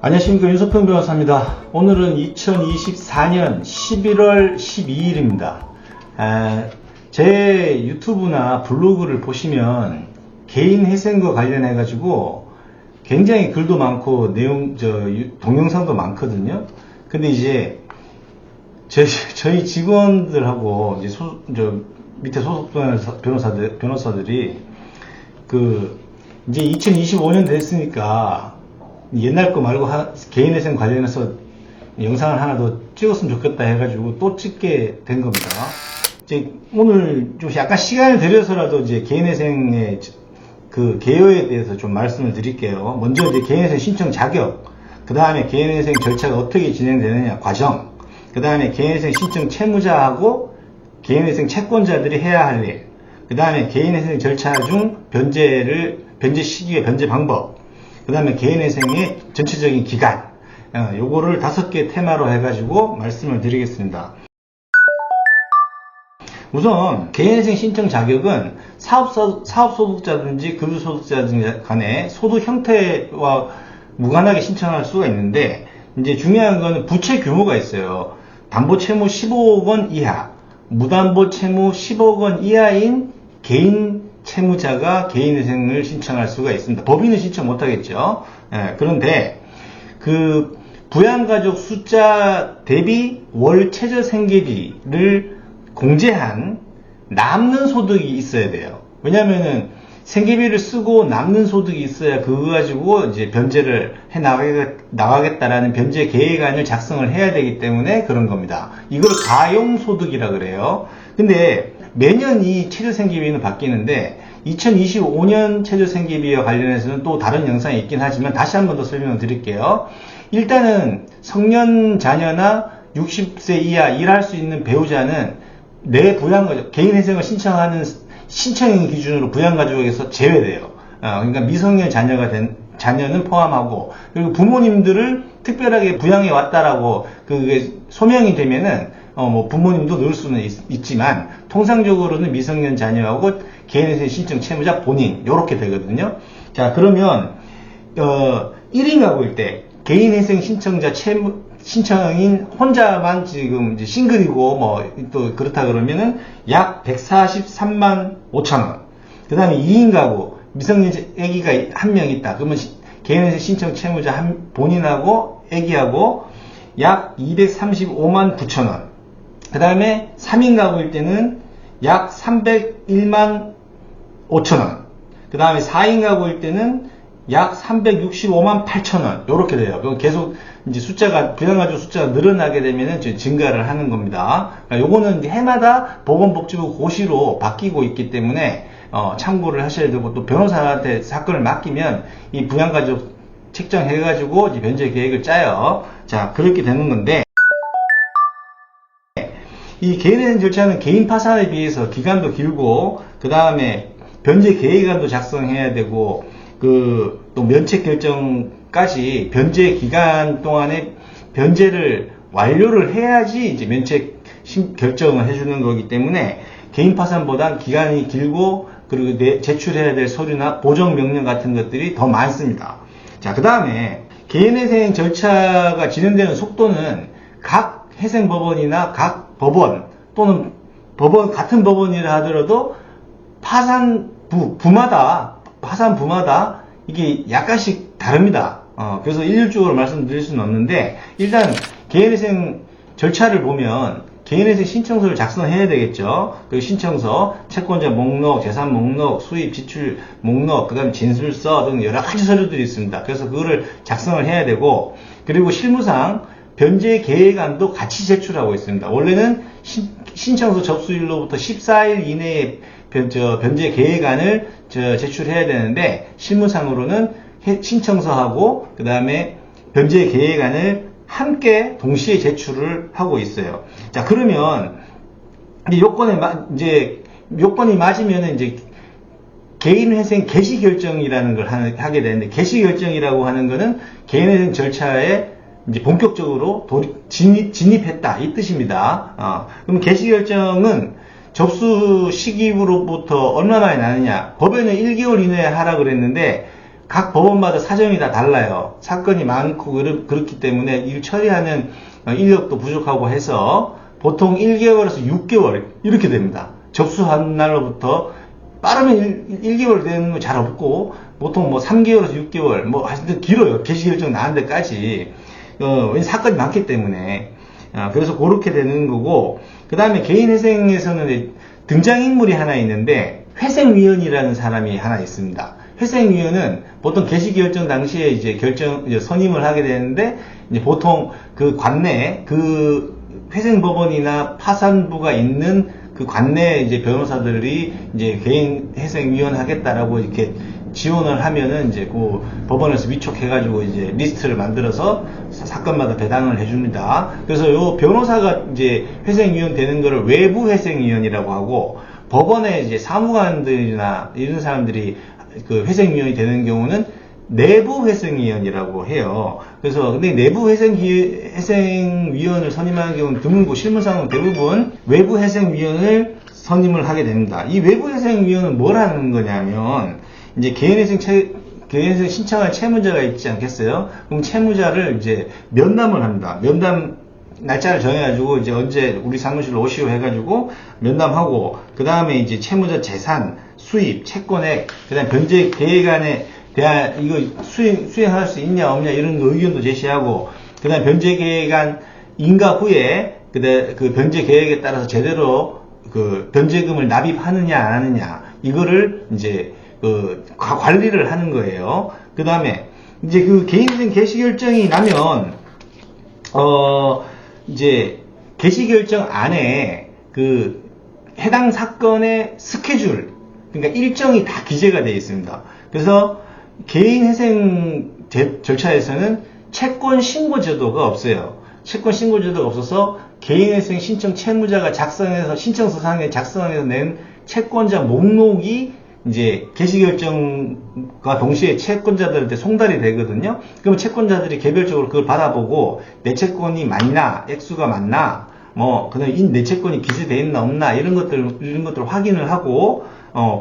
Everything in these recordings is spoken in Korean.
안녕하십니까, 윤석평 변호사입니다. 오늘은 2024년 11월 12일입니다. 제 유튜브나 블로그를 보시면 개인회생과 관련해 가지고 굉장히 글도 많고 동영상도 많거든요. 근데 이제 저희 직원들하고 이제 밑에 소속 변호사들이 이제 2025년 됐으니까 옛날 거 말고 개인회생 관련해서 영상을 하나 더 찍었으면 좋겠다 해가지고 또 찍게 된 겁니다. 이제 오늘 좀 약간 시간을 들여서라도 이제 개인회생의 그 개요에 대해서 좀 말씀을 드릴게요. 먼저 이제 개인회생 신청 자격, 그 다음에 개인회생 절차가 어떻게 진행되느냐 과정, 그 다음에 개인회생 신청 채무자하고 개인회생 채권자들이 해야 할 일, 그 다음에 개인회생 절차 중 변제 시기의 변제 방법, 그 다음에 개인회생의 전체적인 기간, 요거를 5개 테마로 해가지고 말씀을 드리겠습니다. 우선 개인회생 신청 자격은 사업소득자든지 급여소득자든지 간에 소득 형태와 무관하게 신청할 수가 있는데, 이제 중요한 거는 부채 규모가 있어요. 담보채무 15억 원 이하, 무담보채무 10억 원 이하인 개인 채무자가 개인회생을 신청할 수가 있습니다. 법인은 신청 못하겠죠. 그런데 그 부양가족 숫자 대비 월 최저생계비를 공제한 남는 소득이 있어야 돼요. 왜냐면은 생계비를 쓰고 남는 소득이 있어야 그거 가지고 이제 변제를 해 나가겠다라는 변제 계획안을 작성을 해야 되기 때문에 그런 겁니다. 이걸 가용소득이라 그래요. 근데 매년 이 최저생계비는 바뀌는데 2025년 최저생계비와 관련해서는 또 다른 영상이 있긴 하지만 다시 한 번 더 설명을 드릴게요. 일단은 성년 자녀나 60세 이하 일할 수 있는 배우자는 내 부양가족, 개인회생을 신청하는 신청인 기준으로 부양가족에서 제외돼요. 그러니까 미성년 자녀가 된 자녀는 포함하고, 그리고 부모님들을 특별하게 부양해 왔다라고 그게 소명이 되면은 뭐 부모님도 넣을 수는 있지만 통상적으로는 미성년 자녀하고 개인회생 신청 채무자 본인 요렇게 되거든요. 자, 그러면 1인 가구일 때 개인회생 신청자 신청인 혼자만 지금 이제 싱글이고 뭐 또 그렇다 그러면은 약 143만 5천 원. 그 다음에 2인 가구 미성년 아기가 한 명 있다. 그러면 개인회생 신청 채무자 본인하고 아기하고 약 235만 9천 원. 그 다음에 3인 가구일 때는 약 301만 5천 원. 그 다음에 4인 가구일 때는 약 365만 8천 원. 요렇게 돼요. 그럼 계속 이제 부양가족 숫자가 늘어나게 되면은 증가를 하는 겁니다. 그러니까 요거는 이제 해마다 보건복지부 고시로 바뀌고 있기 때문에, 참고를 하셔야 되고, 또 변호사한테 사건을 맡기면 이 부양가족 책정해가지고 이제 변제 계획을 짜요. 자, 그렇게 되는 건데, 이 개인회생 절차는 개인 파산에 비해서 기간도 길고, 그 다음에 변제 계획안도 작성해야 되고, 또 면책 결정까지 변제 기간 동안에 변제를 완료를 해야지 이제 면책 결정을 해주는 거기 때문에 개인 파산보단 기간이 길고, 그리고 제출해야 될 서류나 보정 명령 같은 것들이 더 많습니다. 자, 그 다음에 개인회생 절차가 진행되는 속도는 각 회생법원이나 각 법원 또는 같은 법원이라 하더라도 파산부마다 이게 약간씩 다릅니다. 그래서 일률적으로 말씀드릴 수는 없는데, 일단 개인회생 절차를 보면 개인회생 신청서를 작성해야 되겠죠. 그 신청서, 채권자 목록, 재산 목록, 수입 지출 목록, 그 다음에 진술서 등 여러 가지 서류들이 있습니다. 그래서 그거를 작성을 해야 되고, 그리고 실무상 변제 계획안도 같이 제출하고 있습니다. 원래는 신청서 접수일로부터 14일 이내에 변제 계획안을 제출해야 되는데, 실무상으로는 신청서하고 그 다음에 변제 계획안을 함께 동시에 제출을 하고 있어요. 자, 그러면 요건이 맞으면 이제 개인회생 개시결정이라는 걸 하게 되는데, 개시결정이라고 하는 거는 개인회생 절차에 이제 본격적으로 진입했다 이 뜻입니다. 그럼 개시결정은 접수 시기로부터 얼마 만에 나느냐? 법에는 1개월 이내에 하라 그랬는데 각 법원마다 사정이 다 달라요. 사건이 많고 그렇기 때문에 일 처리하는 인력도 부족하고 해서 보통 1개월에서 6개월 이렇게 됩니다. 접수한 날로부터 빠르면 1개월 되는 거 잘 없고 보통 뭐 3개월에서 6개월 뭐 하여튼 길어요. 개시결정 나는 데까지. 왜냐면 사건이 많기 때문에. 그래서 그렇게 되는 거고, 그 다음에 개인회생에서는 등장인물이 하나 있는데 회생위원이라는 사람이 하나 있습니다. 회생위원은 보통 개시결정 당시에 이제 선임을 하게 되는데, 이제 보통 그 관내, 그 회생법원이나 파산부가 있는 그 관내 이제 변호사들이 이제 개인회생위원 하겠다라고 이렇게 지원을 하면은 이제 그 법원에서 위촉해가지고 이제 리스트를 만들어서 사건마다 배당을 해줍니다. 그래서 요 변호사가 이제 회생위원 되는 거를 외부 회생위원이라고 하고, 법원의 이제 사무관들이나 이런 사람들이 그 회생위원이 되는 경우는 내부 회생위원이라고 해요. 그래서 근데 내부 회생위원을 선임하는 경우는 드물고 실무상은 대부분 외부 회생위원을 선임을 하게 됩니다. 이 외부 회생위원은 뭘 하는 거냐면 이제 개인회생 신청할 채무자가 있지 않겠어요? 그럼 채무자를 이제 면담을 합니다. 면담 날짜를 정해가지고 이제 언제 우리 사무실로 오시오 해가지고 면담하고, 그 다음에 이제 채무자 재산, 수입, 채권액, 그 다음 변제 계획안에 대한 이거 수행할 수 있냐 없냐 이런 의견도 제시하고, 그 다음 변제 계획안 인가 후에 그 변제 계획에 따라서 제대로 그 변제금을 납입하느냐 안 하느냐 이거를 이제 관리를 하는 거예요. 그 다음에 이제 그 개인회생 개시결정이 나면 이제 개시결정 안에 그 해당 사건의 스케줄, 그러니까 일정이 다 기재가 되어 있습니다. 그래서 개인회생 절차에서는 채권 신고 제도가 없어요. 채권 신고 제도가 없어서 개인회생 신청 채무자가 신청서상에 작성해서 낸 채권자 목록이 이제 개시결정과 동시에 채권자들한테 송달이 되거든요. 그러면 채권자들이 개별적으로 그걸 받아보고 내 채권이 맞나, 액수가 맞나, 그다음에 내 채권이 기재되어 있나 없나 이런 것들 확인을 하고,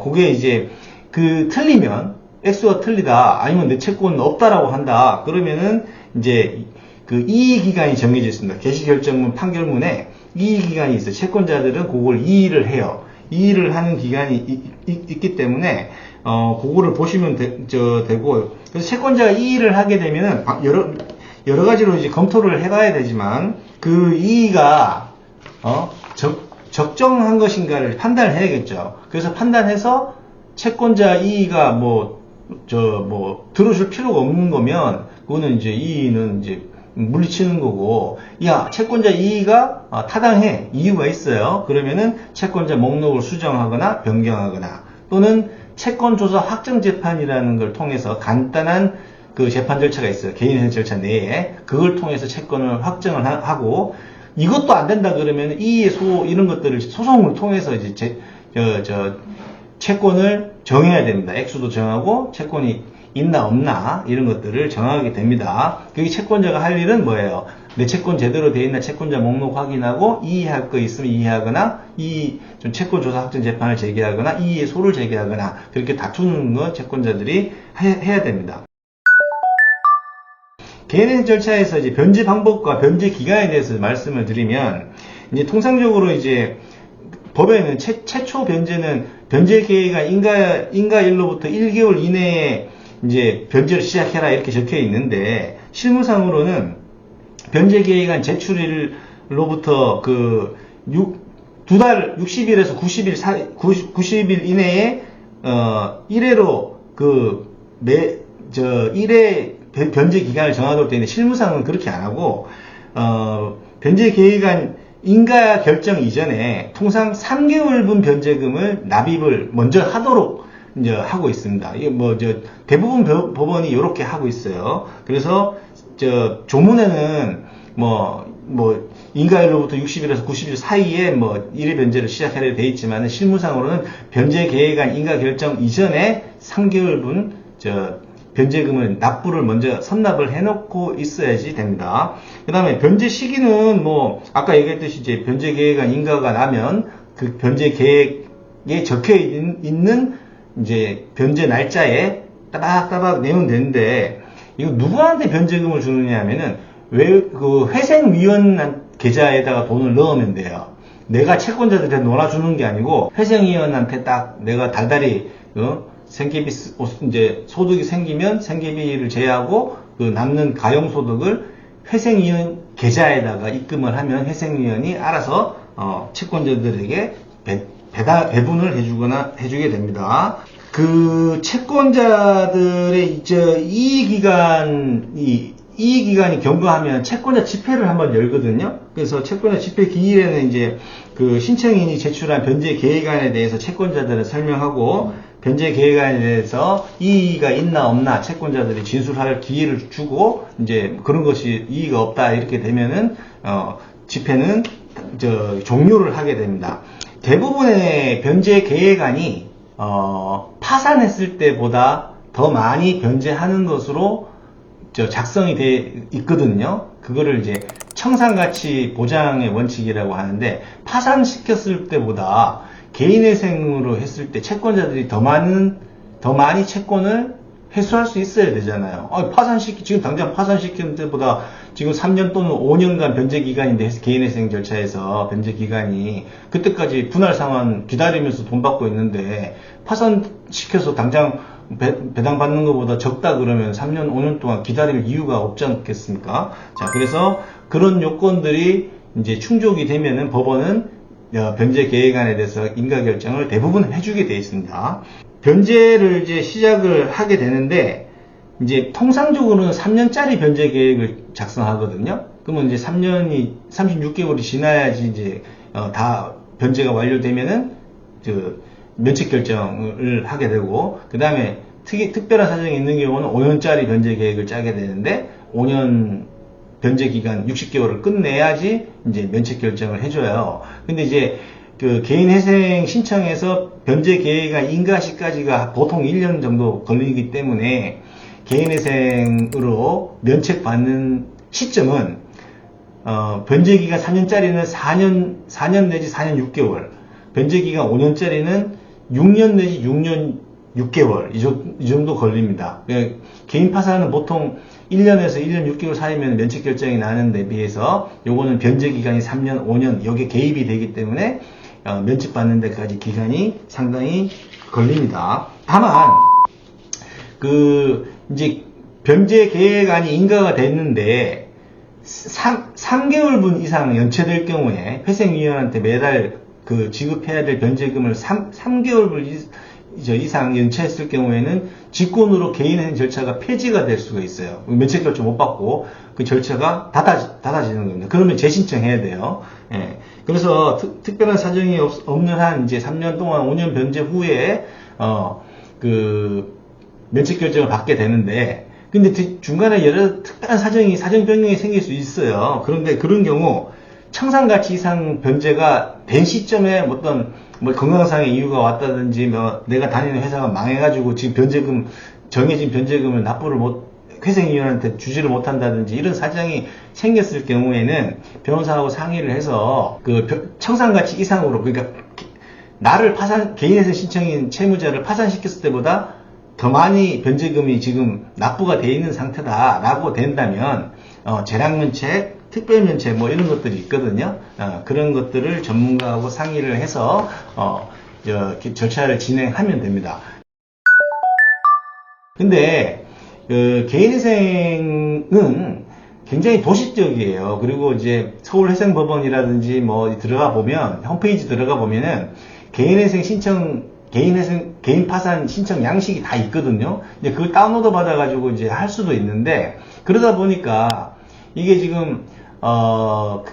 그게 이제 틀리면 액수가 틀리다, 아니면 내 채권은 없다라고 한다. 그러면은 이제 그 이의기간이 정해져 있습니다. 개시결정문 판결문에 이의기간이 있어요. 채권자들은 그걸 이의를 해요. 이의를 하는 기간이 있기 때문에 그거를 보시면 되고, 그래서 채권자가 이의를 하게 되면은 여러 가지로 이제 검토를 해봐야 되지만 그 이의가 적정한 것인가를 판단을 해야겠죠. 그래서 판단해서 채권자 이의가 들어줄 필요가 없는 거면 그거는 이제 이의는 이제 물리치는 거고, 채권자 이의가 타당해, 이유가 있어요. 그러면은 채권자 목록을 수정하거나 변경하거나, 또는 채권조사 확정재판이라는 걸 통해서 간단한 그 재판 절차가 있어요. 개인회생 절차 내에. 그걸 통해서 채권을 확정을 하고, 이것도 안 된다 그러면 이의 이런 것들을 소송을 통해서 이제 채권을 정해야 됩니다. 액수도 정하고 채권이 있나 없나 이런 것들을 정하게 됩니다. 그게 채권자가 할 일은 뭐예요? 내 채권 제대로 돼 있나 채권자 목록 확인하고, 이의할 거 있으면 이의하거나, 좀 채권조사 확정 재판을 제기하거나, 이의의 소를 제기하거나, 그렇게 다투는 거 채권자들이 해야 됩니다. 개인회생 절차에서 이제 변제 방법과 변제 기간에 대해서 말씀을 드리면, 이제 통상적으로 이제 법에는 최초 변제는 변제 계획안 인가일로부터 1개월 이내에 이제 변제를 시작해라 이렇게 적혀 있는데, 실무상으로는 변제 계획안 제출일로부터 두 달 60일에서 90일 이내에 1회로 1회 변제 기간을 정하도록 되어 있는데, 실무상은 그렇게 안 하고 변제 계획안 인가 결정 이전에 통상 3개월분 변제금을 납입을 먼저 하도록 이제 하고 있습니다. 이게 대부분 법원이 이렇게 하고 있어요. 그래서 조문에는 인가일로부터 60일에서 90일 사이에 1회 변제를 시작하려 되어 있지만, 실무상으로는 변제 계획안 인가 결정 이전에 3개월분 변제금을 납부를 먼저 선납을 해놓고 있어야지 됩니다. 그 다음에 변제 시기는 아까 얘기했듯이 이제 변제 계획안 인가가 나면 그 변제 계획에 적혀 있는 이제 변제 날짜에 따박따박 내면 되는데, 이거 누구한테 변제금을 주느냐 하면은, 회생위원 계좌에다가 돈을 넣으면 돼요. 내가 채권자들한테 놀아주는 게 아니고, 회생위원한테 딱 내가 달달이, 생계비, 이제 소득이 생기면 생계비를 제외하고, 그 남는 가용소득을 회생위원 계좌에다가 입금을 하면 회생위원이 알아서, 채권자들에게 배분을 해주게 됩니다. 그 채권자들의 이익기간이 경과하면 채권자 집회를 한번 열거든요. 그래서 채권자 집회 기일에는 이제 그 신청인이 제출한 변제 계획안에 대해서 채권자들은 설명하고, 변제 계획안에 대해서 이의가 있나 없나 채권자들이 진술할 기회를 주고, 이제 그런 것이 이의가 없다 이렇게 되면은 집회는 종료를 하게 됩니다. 대부분의 변제 계획안이 파산했을 때보다 더 많이 변제하는 것으로 작성이 돼 있거든요. 그거를 이제 청산가치 보장의 원칙이라고 하는데, 파산시켰을 때보다 개인회생으로 했을 때 채권자들이 더 많이 채권을 회수할 수 있어야 되잖아요. 지금 당장 파산시키는 때보다 지금 3년 또는 5년간 변제기간인데, 개인회생 절차에서 변제기간이, 그때까지 분할 상환 기다리면서 돈 받고 있는데, 파산시켜서 당장 배당 받는 것보다 적다 그러면 3년, 5년 동안 기다릴 이유가 없지 않겠습니까? 자, 그래서 그런 요건들이 이제 충족이 되면은 법원은 변제 계획안에 대해서 인가 결정을 대부분 해주게 되어 있습니다. 변제를 이제 시작을 하게 되는데, 이제 통상적으로는 3년짜리 변제 계획을 작성하거든요. 그러면 이제 36개월이 지나야지 이제 다 변제가 완료되면은 면책 결정을 하게 되고, 그 다음에 특별한 사정이 있는 경우는 5년짜리 변제 계획을 짜게 되는데, 5년 변제 기간 60개월을 끝내야지 이제 면책 결정을 해줘요. 근데 이제 그 개인회생 신청에서 변제 계획안 인가시까지가 보통 1년 정도 걸리기 때문에, 개인회생으로 면책받는 시점은 변제기간 3년짜리는 4년 내지 4년 6개월, 변제기간 5년짜리는 6년 내지 6년 6개월 이 정도 걸립니다. 개인 파산은 보통 1년에서 1년 6개월 사이면 면책 결정이 나는 데 비해서 요거는 변제기간이 3년 5년 여기에 개입이 되기 때문에 면책받는 데까지 기간이 상당히 걸립니다. 다만 이제 변제 계획안이 인가가 됐는데 3개월분 이상 연체될 경우에 회생위원한테 매달 지급해야 될 변제금을 3개월분 이상 연체했을 경우에는 직권으로 개인회생 절차가 폐지가 될 수가 있어요. 면책 결정 못 받고 그 절차가 닫아지는 겁니다. 그러면 재신청해야 돼요. 예. 그래서 특별한 사정이 없는 한 이제 3년 동안 5년 변제 후에 면책 결정을 받게 되는데, 근데 중간에 여러 특별한 사정 변경이 생길 수 있어요. 그런데 그런 경우 청산가치 이상 변제가 된 시점에 어떤 건강상의 이유가 왔다든지 내가 다니는 회사가 망해가지고 지금 정해진 변제금을 회생위원한테 주지를 못한다든지 이런 사정이 생겼을 경우에는 변호사하고 상의를 해서 청산가치 이상으로, 그러니까 개인회생 신청인 채무자를 파산시켰을 때보다 더 많이 변제금이 지금 납부가 되어 있는 상태다라고 된다면 재량면책, 특별면책 이런 것들이 있거든요. 그런 것들을 전문가하고 상의를 해서 절차를 진행하면 됩니다. 근데 개인회생은 굉장히 도식적이에요. 그리고 이제 서울회생법원이라든지 들어가 보면, 홈페이지 들어가 보면은 개인 파산 신청 양식이 다 있거든요. 이제 그걸 다운로드 받아가지고 이제 할 수도 있는데, 그러다 보니까 이게 지금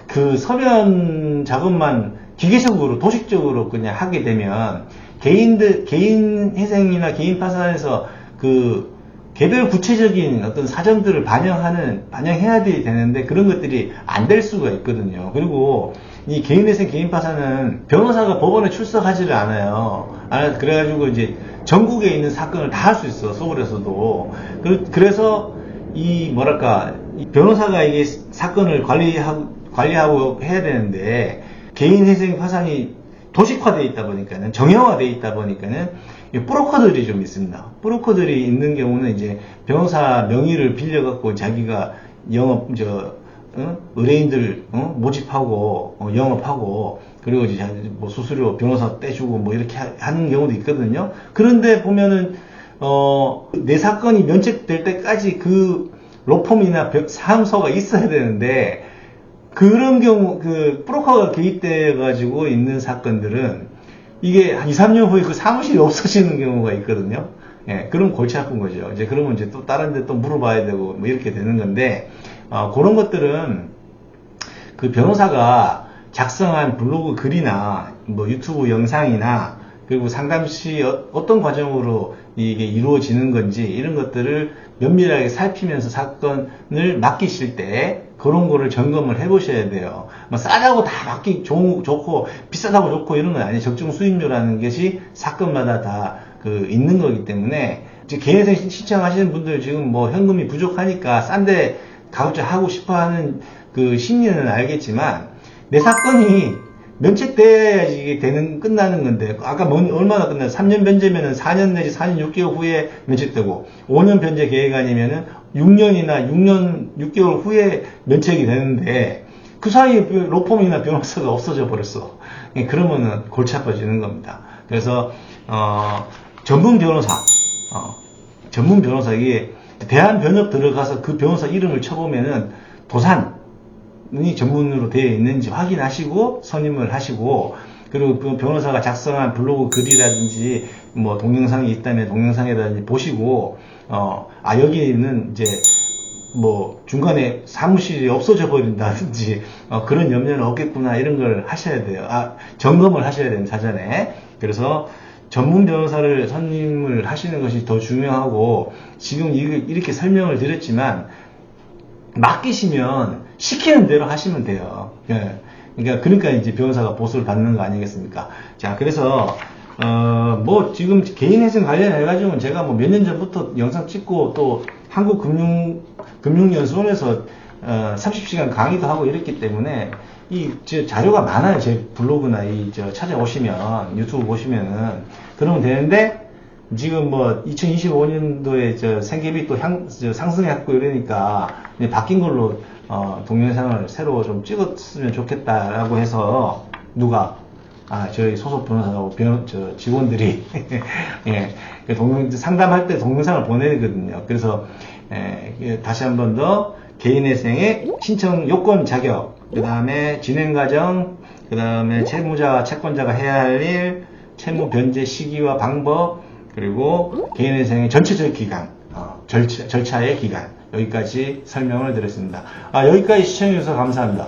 그 서면 작업만 기계적으로 도식적으로 그냥 하게 되면 개인 회생이나 개인 파산에서 개별 구체적인 어떤 사정들을 반영해야 되는데 그런 것들이 안 될 수가 있거든요. 그리고 이 개인회생 개인 파산은 변호사가 법원에 출석하지를 않아요. 그래가지고 이제 전국에 있는 사건을 다 할 수 있어, 서울에서도. 그래서 이 변호사가 이게 사건을 관리하고 해야 되는데, 개인회생 파산이 도식화되어 있다 보니까는, 정형화되어 있다 보니까는 브로커들이 좀 있습니다. 브로커들이 있는 경우는 이제 변호사 명의를 빌려갖고 자기가 영업 의뢰인들 모집하고 영업하고, 그리고 이제 뭐 수수료 변호사 떼주고 뭐 이렇게 하는 경우도 있거든요. 그런데 보면은 내 사건이 면책될 때까지 그 로펌이나 사무소가 있어야 되는데, 그런 경우 그 브로커가 개입돼 가지고 있는 사건들은 이게 한 2, 3년 후에 그 사무실이 없어지는 경우가 있거든요. 예, 그럼 골치 아픈 거죠. 이제 그러면 이제 또 다른 데 또 물어봐야 되고 뭐 이렇게 되는 건데, 그런 것들은 그 변호사가 작성한 블로그 글이나 뭐 유튜브 영상이나, 그리고 상담 시 어떤 과정으로 이게 이루어지는 건지 이런 것들을 면밀하게 살피면서 사건을 맡기실 때 그런 거를 점검을 해 보셔야 돼요. 뭐 싸다고 다 맡기 좋고 비싸다고 좋고 이런 건 아니에요. 적정 수익료라는 것이 사건마다 다 있는 거기 때문에, 이제 개인회생 신청하시는 분들 지금 뭐 현금이 부족하니까 싼데 가급적 하고 싶어 하는 그 심리는 알겠지만, 내 사건이 면책돼야지 이게 끝나는 건데, 아까 얼마나 끝나요? 3년 변제면은 4년 내지 4년 6개월 후에 면책되고, 5년 변제 계획 아니면은 6년이나 6년 6개월 후에 면책이 되는데, 그 사이에 로펌이나 변호사가 없어져 버렸어. 그러면은 골치 아파지는 겁니다. 그래서, 전문 변호사, 이게 대한변협 들어가서 그 변호사 이름을 쳐보면은 도산이 전문으로 되어 있는지 확인하시고 선임을 하시고, 그리고 그 변호사가 작성한 블로그 글이라든지 뭐 동영상이 있다면 동영상이라든지 보시고, 여기는 이제 뭐 중간에 사무실이 없어져 버린다든지 그런 염려는 없겠구나, 이런 걸 하셔야 돼요. 점검을 하셔야 돼요, 사전에. 그래서 전문 변호사를 선임을 하시는 것이 더 중요하고, 지금 이렇게 설명을 드렸지만 맡기시면 시키는 대로 하시면 돼요. 예. 그러니까 이제 변호사가 보수를 받는 거 아니겠습니까? 자, 그래서 뭐 지금 개인회생 관련해가지고는 제가 뭐 몇 년 전부터 영상 찍고, 또 한국금융연수원에서 30시간 강의도 하고 이랬기 때문에 자료가 많아요. 제 블로그나 찾아오시면, 유튜브 보시면은 그러면 되는데, 지금 뭐 2025년도에 생계비 또 상승했고 이러니까 이제 바뀐 걸로 동영상을 새로 좀 찍었으면 좋겠다라고 해서, 누가 저희 소속 변호사하고 직원들이 예, 상담할 때 동영상을 보내거든요. 그래서 다시 한 번 더 개인회생의 신청 요건 자격, 그 다음에 진행 과정, 그 다음에 채무자와 채권자가 해야 할 일, 채무 변제 시기와 방법, 그리고 개인회생의 전체적 기간, 절차의 기간, 여기까지 설명을 드렸습니다. 여기까지 시청해주셔서 감사합니다.